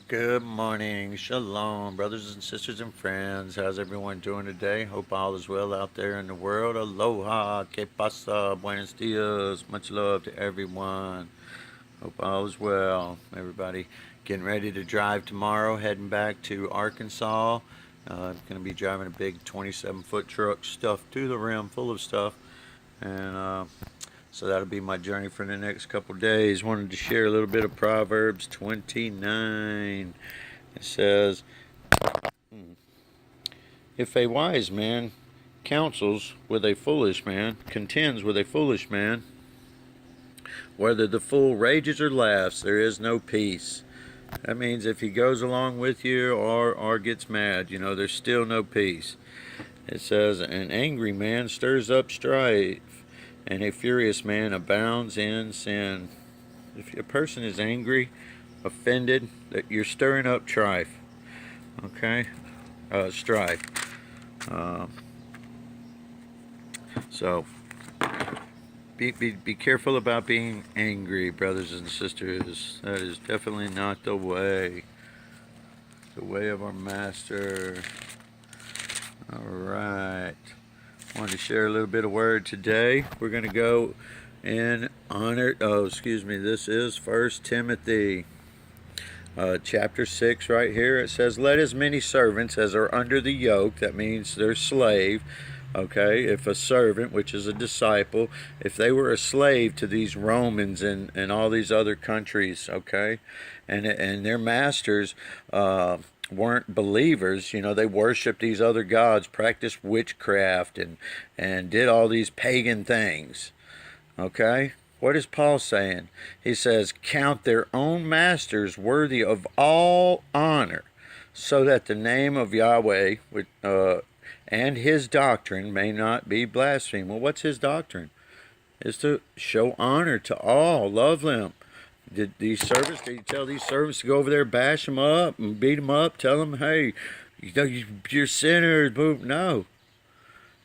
Good morning. Shalom, brothers and sisters and friends. How's everyone doing today? Hope all is well out there in the world. Aloha, que pasa, buenos dias. Much love to everyone. Hope all is well. Everybody getting ready to drive tomorrow, heading back to Arkansas. I'm going to be driving a big 27-foot truck stuffed to the rim full of stuff. And so that'll be my journey for the next couple days. Wanted to share a little bit of Proverbs 29. It says, if a wise man counsels with a foolish man, contends with a foolish man, whether the fool rages or laughs, there is no peace. That means if he goes along with you or gets mad, there's still no peace. It says, an angry man stirs up strife, and a furious man abounds in sin. If a person is angry, offended, that you're stirring up strife. Okay? Strife. So, be careful about being angry, brothers and sisters. That is definitely not the way. The way of our master. Alright. Wanted to share a little bit of word today. We're going to go in honor. This is 1 Timothy chapter 6 right here. It says, let as many servants as are under the yoke, that means they're slave. Okay, if a servant, which is a disciple, if they were a slave to these Romans and all these other countries, okay, and their masters weren't believers, they worshiped these other gods, practiced witchcraft, and did all these pagan things, okay? What is Paul saying? He says, count their own masters worthy of all honor, so that the name of Yahweh and his doctrine may not be blasphemed. Well, what's his doctrine? Is to show honor to all, love them. Did you tell these servants to go over there, bash them up and beat them up, tell them, hey, you're sinners, move? No.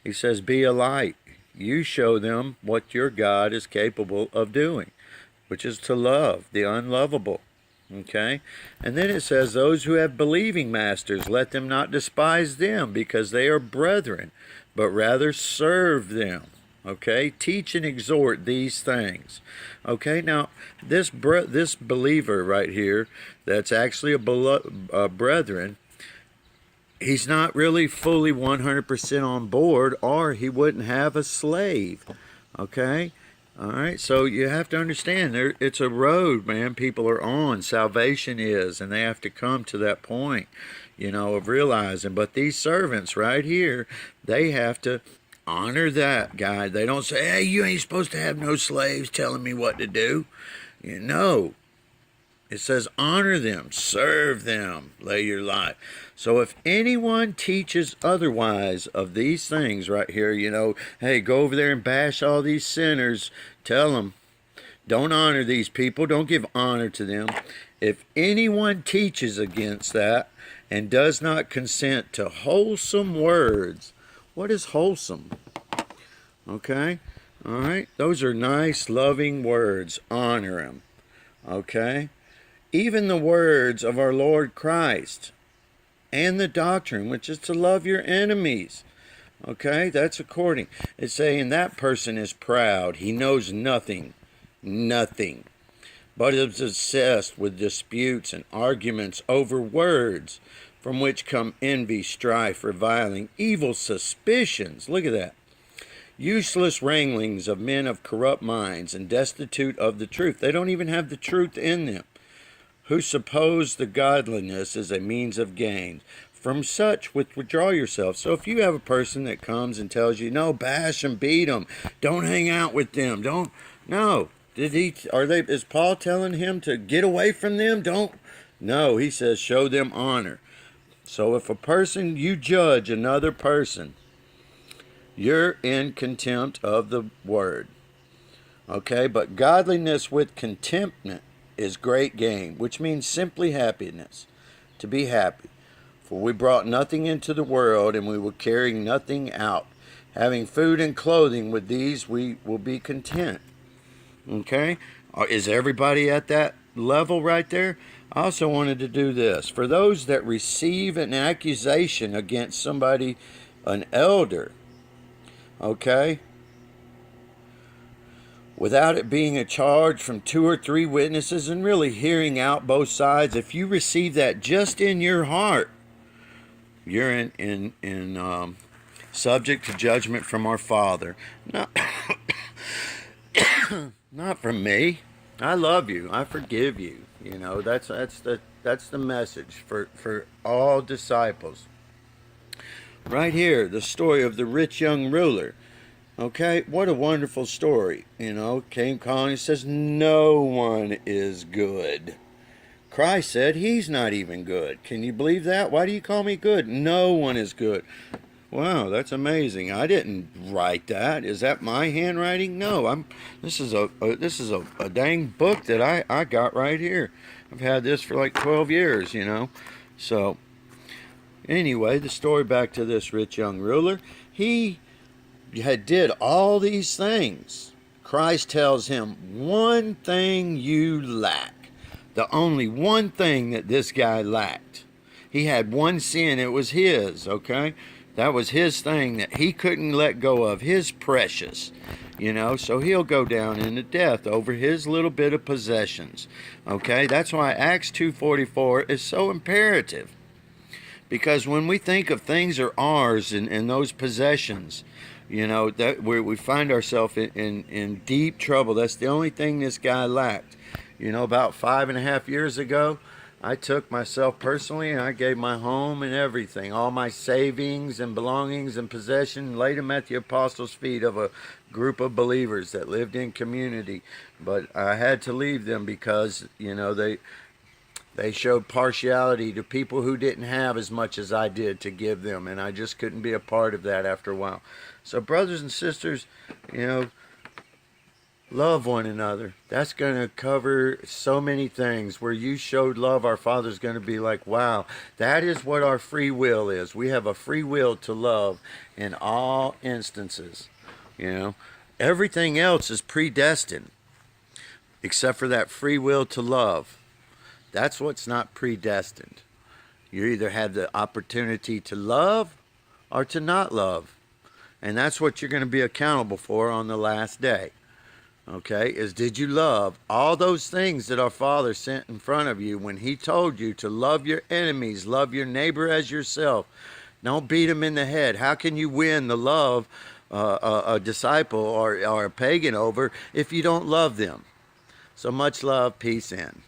He says, be a light. You show them what your God is capable of doing, which is to love the unlovable. Okay? And then it says, those who have believing masters, let them not despise them, because they are brethren, but rather serve them. Okay? Teach and exhort these things. Okay? Now, this believer right here, that's actually a brethren, he's not really fully 100% on board, or he wouldn't have a slave. Okay? All right, so you have to understand, it's a road, man, people are on. Salvation is, and they have to come to that point, of realizing. But these servants right here, they have to honor that guy. They don't say, hey, you ain't supposed to have no slaves telling me what to do. No. It says, honor them, serve them, lay your life. So if anyone teaches otherwise of these things right here, hey, go over there and bash all these sinners, tell them, don't honor these people, don't give honor to them. If anyone teaches against that and does not consent to wholesome words, what is wholesome? Okay? All right? Those are nice, loving words. Honor them. Okay? Even the words of our Lord Christ and the doctrine, which is to love your enemies. Okay, that's according. It's saying that person is proud. He knows nothing, but is obsessed with disputes and arguments over words, from which come envy, strife, reviling, evil suspicions. Look at that. Useless wranglings of men of corrupt minds and destitute of the truth. They don't even have the truth in them, who suppose the godliness is a means of gain. From such withdraw yourself. So if you have a person that comes and tells you, no, bash them, beat them, don't hang out with them, is Paul telling him to get away from them? No, he says show them honor. So if you judge another person, you're in contempt of the word. Okay, but godliness with contentment is great gain, which means simply happiness, to be happy. For we brought nothing into the world, and we will carry nothing out. Having food and clothing, with these we will be content. Okay? Is everybody at that level right there, I also wanted to do this. For those that receive an accusation against somebody, an elder, okay, without it being a charge from 2 or 3 witnesses and really hearing out both sides, if you receive that just in your heart, you're in subject to judgment from our Father. Not, not from me. I love you. I forgive you. You know, that's the message for all disciples. Right here, the story of the rich young ruler. Okay, what a wonderful story. You know, came calling and says, no one is good. Christ said he's not even good. Can you believe that? Why do you call me good? No one is good. Wow, that's amazing. I didn't write that. Is that my handwriting? No, this is a dang book that I got right here. I've had this for like 12 years, you know. So anyway, the story back to this rich young ruler. He had did all these things. Christ tells him, one thing you lack. The only one thing that this guy lacked. He had one sin. It was his, okay? That was his thing that he couldn't let go of. His precious, you know? So he'll go down into death over his little bit of possessions, okay? That's why Acts 2:44 is so imperative. Because when we think of things are ours and those possessions, you know, that we find ourselves in deep trouble. That's the only thing this guy lacked. You know, about 5.5 years ago, I took myself personally and I gave my home and everything, all my savings and belongings and possession, laid them at the apostles' feet of a group of believers that lived in community. But I had to leave them because, you know, they showed partiality to people who didn't have as much as I did to give them, and I just couldn't be a part of that after a while. So brothers and sisters, you know, love one another. That's going to cover so many things. Where you showed love, our Father's going to be like, wow, that is what our free will is. We have a free will to love in all instances. You know, everything else is predestined except for that free will to love. That's what's not predestined. You either have the opportunity to love or to not love. And that's what you're going to be accountable for on the last day. Okay, is did you love all those things that our Father sent in front of you when He told you to love your enemies, love your neighbor as yourself? Don't beat them in the head. How can you win the love a disciple or a pagan over if you don't love them? So much love, peace in.